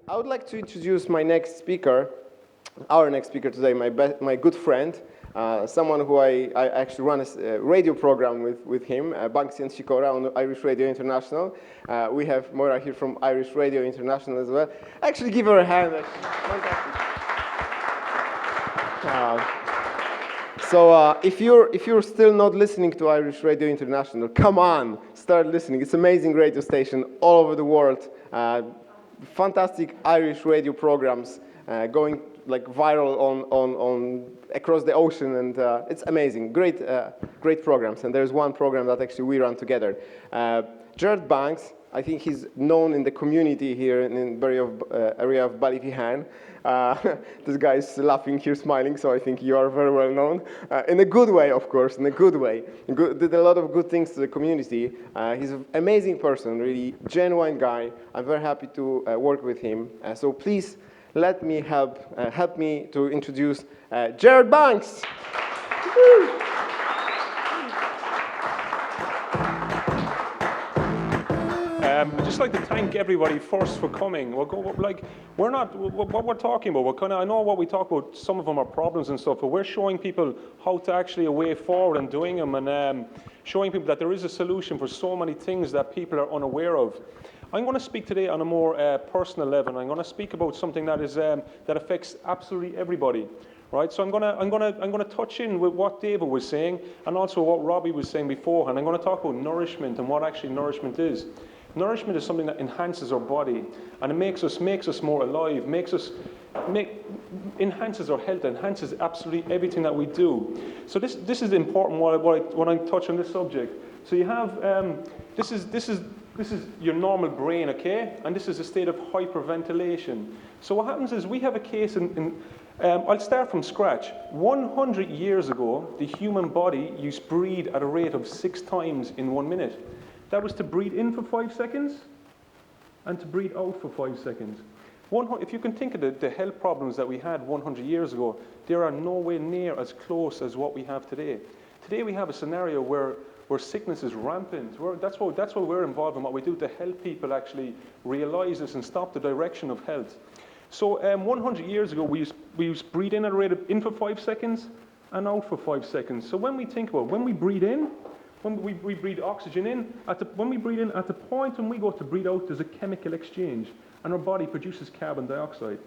I would like to introduce my next speaker, our next speaker today, my good friend, someone who I actually run a radio program with him, Banks and Shikora on Irish Radio International. We have Moira here from Irish Radio International as well. Actually, give her a hand. Fantastic. So if you're still not listening to Irish Radio International, come on, start listening. It's an amazing radio station all over the world. Fantastic Irish radio programs going like viral on across the ocean, and it's amazing. Great programs. And there's one program that actually we run together. Gerard Banks, I think he's known in the community here in the area of Balleyphehane. This guy is laughing here, smiling, so I think you are very well known. In a good way, of course, in a good way. Did a lot of good things to the community. He's an amazing person, really genuine guy. I'm very happy to work with him. So please let me help me to introduce Gerard Banks. I'd just like to thank everybody first for coming. What we're talking about, I know what we talk about, some of them are problems and stuff, but we're showing people how to actually a way forward and doing them, and showing people that there is a solution for so many things that people are unaware of. I'm going to speak today on a more personal level. I'm going to speak about something that is that affects absolutely everybody. Right, so I'm gonna touch in with what David was saying and also what Robbie was saying before, and I'm going to talk about nourishment and what actually nourishment is. Nourishment is something that enhances our body, and it makes us more alive, enhances our health, enhances absolutely everything that we do. So this is important when I touch on this subject. So you have this is your normal brain, okay, and this is a state of hyperventilation. So what happens is we have a case I'll start from scratch. 100 years ago, the human body used to breathe at a rate of 6 times in 1 minute. That was to breathe in for 5 seconds and to breathe out for 5 seconds. If you can think of the health problems that we had 100 years ago, they are nowhere near as close as what we have today. Today we have a scenario where sickness is rampant. That's what we're involved in, what we do to help people actually realize this and stop the direction of health. So 100 years ago, we used to breathe in at a rate of in for 5 seconds and out for 5 seconds. So when we think about it, when we breathe in, when we breathe oxygen in, when we breathe in, at the point when we go to breathe out, there's a chemical exchange, and our body produces carbon dioxide,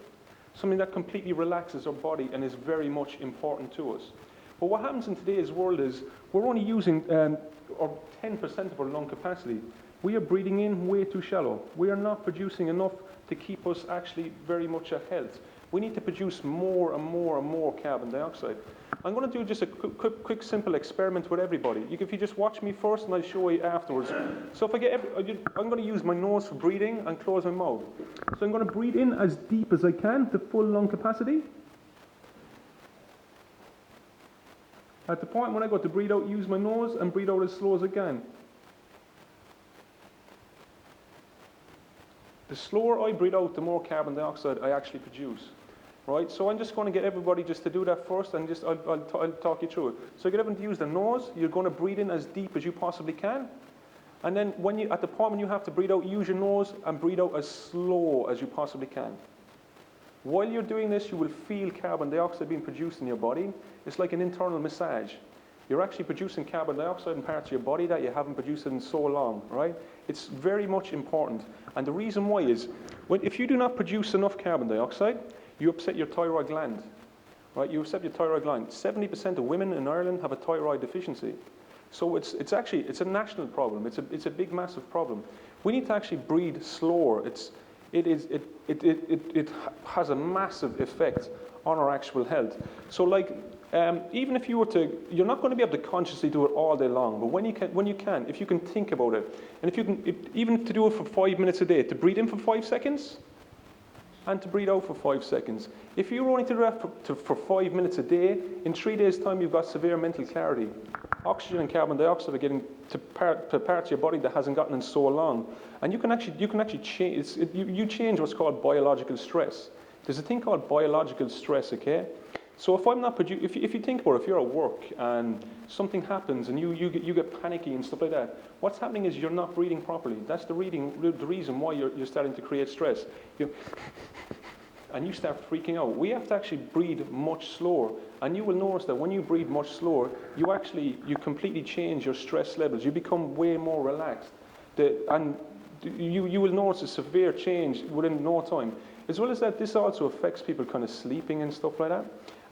something that completely relaxes our body and is very much important to us. But what happens in today's world is we're only using 10% of our lung capacity. We are breathing in way too shallow. We are not producing enough to keep us actually very much at health. We need to produce more and more and more carbon dioxide. I'm going to do just a quick simple experiment with everybody. If you just watch me first, and I'll show you afterwards. So I'm going to use my nose for breathing and close my mouth. So I'm going to breathe in as deep as I can to full lung capacity. At the point when I go to breathe out, use my nose and breathe out as slow as I can. The slower I breathe out, the more carbon dioxide I actually produce. Right, so I'm just going to get everybody just to do that first, and I'll talk you through it. So get everyone to use their nose. You're going to breathe in as deep as you possibly can, and then at the point when you have to breathe out, use your nose and breathe out as slow as you possibly can. While you're doing this, you will feel carbon dioxide being produced in your body. It's like an internal massage. You're actually producing carbon dioxide in parts of your body that you haven't produced in so long, right? It's very much important, and the reason why is if you do not produce enough carbon dioxide, you upset your thyroid gland, right? You upset your thyroid gland. 70% of women in Ireland have a thyroid deficiency. So it's a national problem. It's a big, massive problem. We need to actually breathe slower. It has a massive effect on our actual health. So even if you were to, you're not going to be able to consciously do it all day long, but when you can, if you can think about it, and even to do it for 5 minutes a day, to breathe in for 5 seconds, and to breathe out for 5 seconds. If you were only to do that for 5 minutes a day, in 3 days' time you've got severe mental clarity. Oxygen and carbon dioxide are getting to parts of your body that hasn't gotten in so long. And you can actually change, you change what's called biological stress. There's a thing called biological stress, okay? So if I'm not if you think about it, if you're at work and something happens and you get panicky and stuff like that, what's happening is you're not breathing properly. That's the reason why you're starting to create stress. and you start freaking out. We have to actually breathe much slower. And you will notice that when you breathe much slower, you completely change your stress levels. You become way more relaxed. And you will notice a severe change within no time. As well as that, this also affects people kind of sleeping and stuff like that.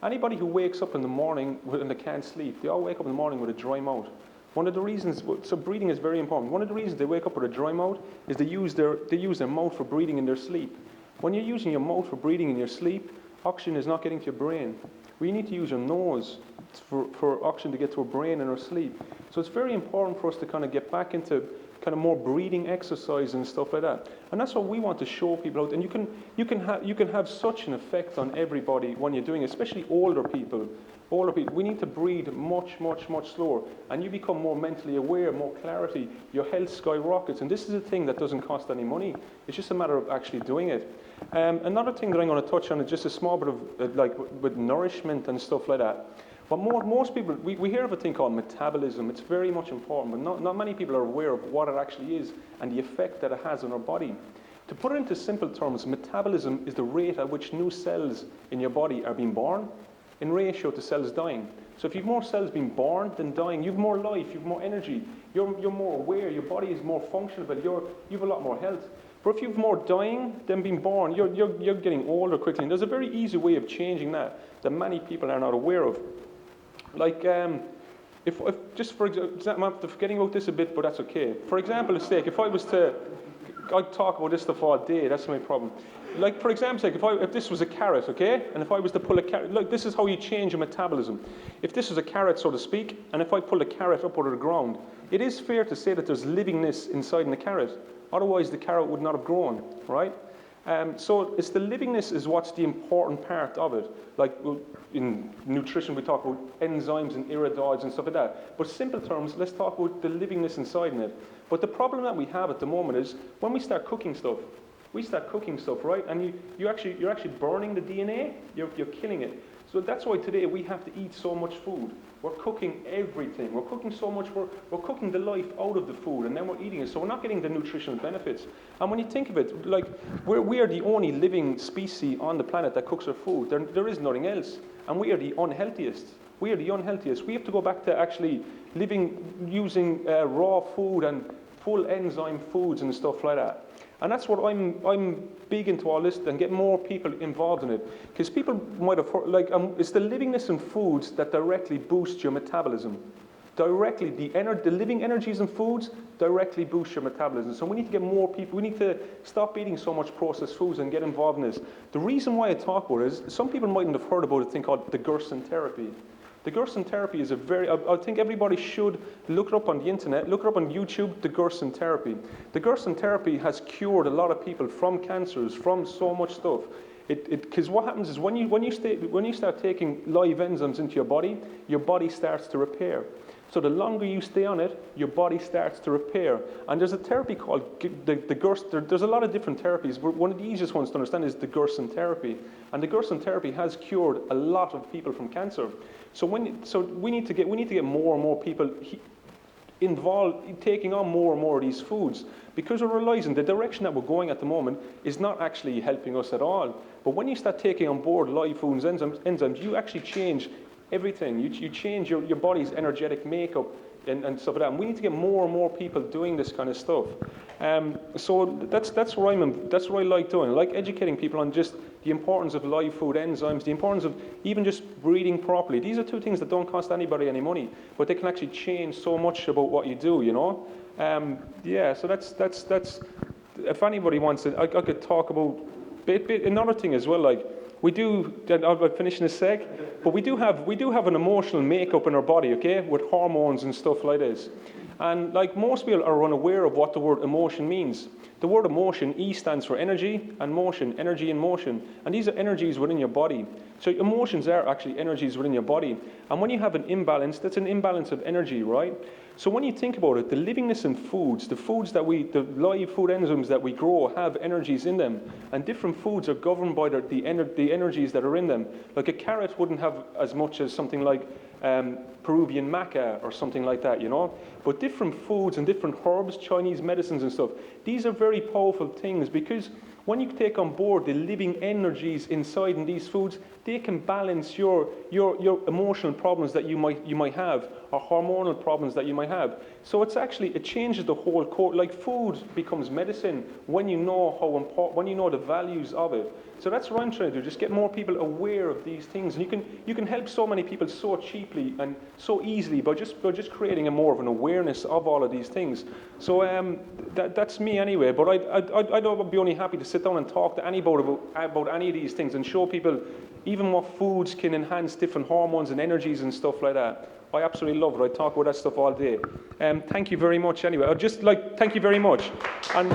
Anybody who wakes up in the morning and they can't sleep, they all wake up in the morning with a dry mouth. One of the reasons, so breathing is very important. One of the reasons they wake up with a dry mouth is they use their mouth for breathing in their sleep. When you're using your mouth for breathing in your sleep, oxygen is not getting to your brain. We need to use your nose for oxygen to get to our brain in our sleep. So it's very important for us to kind of get back into kind of more breathing exercise and stuff like that. And that's what we want to show people out. And you can have such an effect on everybody when you're doing it, especially older people. Older people, we need to breathe much slower, and you become more mentally aware, more clarity. Your health skyrockets, and this is a thing that doesn't cost any money. It's just a matter of actually doing it. Another thing that I'm going to touch on is just a small bit of with nourishment and stuff like that. But most people, we hear of a thing called metabolism. It's very much important, but not many people are aware of what it actually is and the effect that it has on our body. To put it into simple terms, metabolism is the rate at which new cells in your body are being born in ratio to cells dying. So if you've more cells being born than dying, you've more life, you've more energy, you're more aware, your body is more functional, you've a lot more health. But if you've more dying than being born, you're getting older quickly. And there's a very easy way of changing that many people are not aware of. Like, if just for example, I'm forgetting about this a bit, but that's okay. For example's sake, if I was to, I'd talk about this stuff all day, that's my problem. Like, for example's sake, if this was a carrot, okay, and if I was to pull a carrot, look, this is how you change your metabolism. If this was a carrot, so to speak, and if I pull a carrot up out of the ground, it is fair to say that there's livingness inside in the carrot. Otherwise, the carrot would not have grown, right? So it's the livingness is what's the important part of it. Like in nutrition, we talk about enzymes and iridoids and stuff like that. But simple terms, let's talk about the livingness inside in it. But the problem that we have at the moment is when we start cooking stuff, right? And you're actually burning the DNA. You're killing it. So that's why today we have to eat so much food. We're cooking everything. We're cooking so much. We're cooking the life out of the food, and then we're eating it. So we're not getting the nutritional benefits. And when you think of it, like we are the only living species on the planet that cooks our food. There is nothing else, and we are the unhealthiest. We have to go back to actually using raw food and full enzyme foods and stuff like that. And that's what I'm big into all this, and get more people involved in it. Because people might have heard, it's the livingness in foods that directly boost your metabolism. Directly, the living energies in foods directly boost your metabolism. So we need to get more people, we need to stop eating so much processed foods and get involved in this. The reason why I talk about it is, some people mightn't have heard about a thing called the Gerson therapy. The Gerson therapy is I think everybody should look it up on the internet, look it up on YouTube, the Gerson therapy. The Gerson therapy has cured a lot of people from cancers, from so much stuff. Because what happens is when you start taking live enzymes into your body starts to repair. So the longer you stay on it, your body starts to repair. And there's a therapy called the Gerson. There's a lot of different therapies, but one of the easiest ones to understand is the Gerson therapy. And the Gerson therapy has cured a lot of people from cancer. So we need to get more and more people involved, taking on more and more of these foods, because we're realizing the direction that we're going at the moment is not actually helping us at all. But when you start taking on board live foods, enzymes, you actually change everything. You change your body's energetic makeup and stuff like that. And we need to get more and more people doing this kind of stuff. So that's what I like doing. I like educating people on just the importance of live food enzymes, the importance of even just breathing properly. These are two things that don't cost anybody any money, but they can actually change so much about what you do, you know? So that's if anybody wants it, I could talk about another thing as well, like we do, I'll finish in a sec, but we do have an emotional makeup in our body, okay, with hormones and stuff like this. And like most people are unaware of what the word emotion means. The word emotion, E stands for energy and motion, energy and motion. And these are energies within your body. So emotions are actually energies within your body. And when you have an imbalance, that's an imbalance of energy, right? So when you think about it, the livingness in foods, the live food enzymes that we grow have energies in them. And different foods are governed by the energies that are in them. Like a carrot wouldn't have as much as something like Peruvian maca or something like that, you know? But different foods and different herbs, Chinese medicines and stuff, these are very powerful things, because when you take on board the living energies inside in these foods, they can balance your emotional problems that you might have, or hormonal problems that you might have. So it changes the whole core. Like food becomes medicine when you know how important, when you know the values of it. So that's what I'm trying to do, just get more people aware of these things. And you can help so many people so cheaply and so easily by just creating a more of an awareness of all of these things. So that's me anyway, but I'd be only happy to sit down and talk to anybody about any of these things and show people even what foods can enhance different hormones and energies and stuff like that. I absolutely love it. I talk about that stuff all day. Thank you very much anyway. I'd just thank you very much. And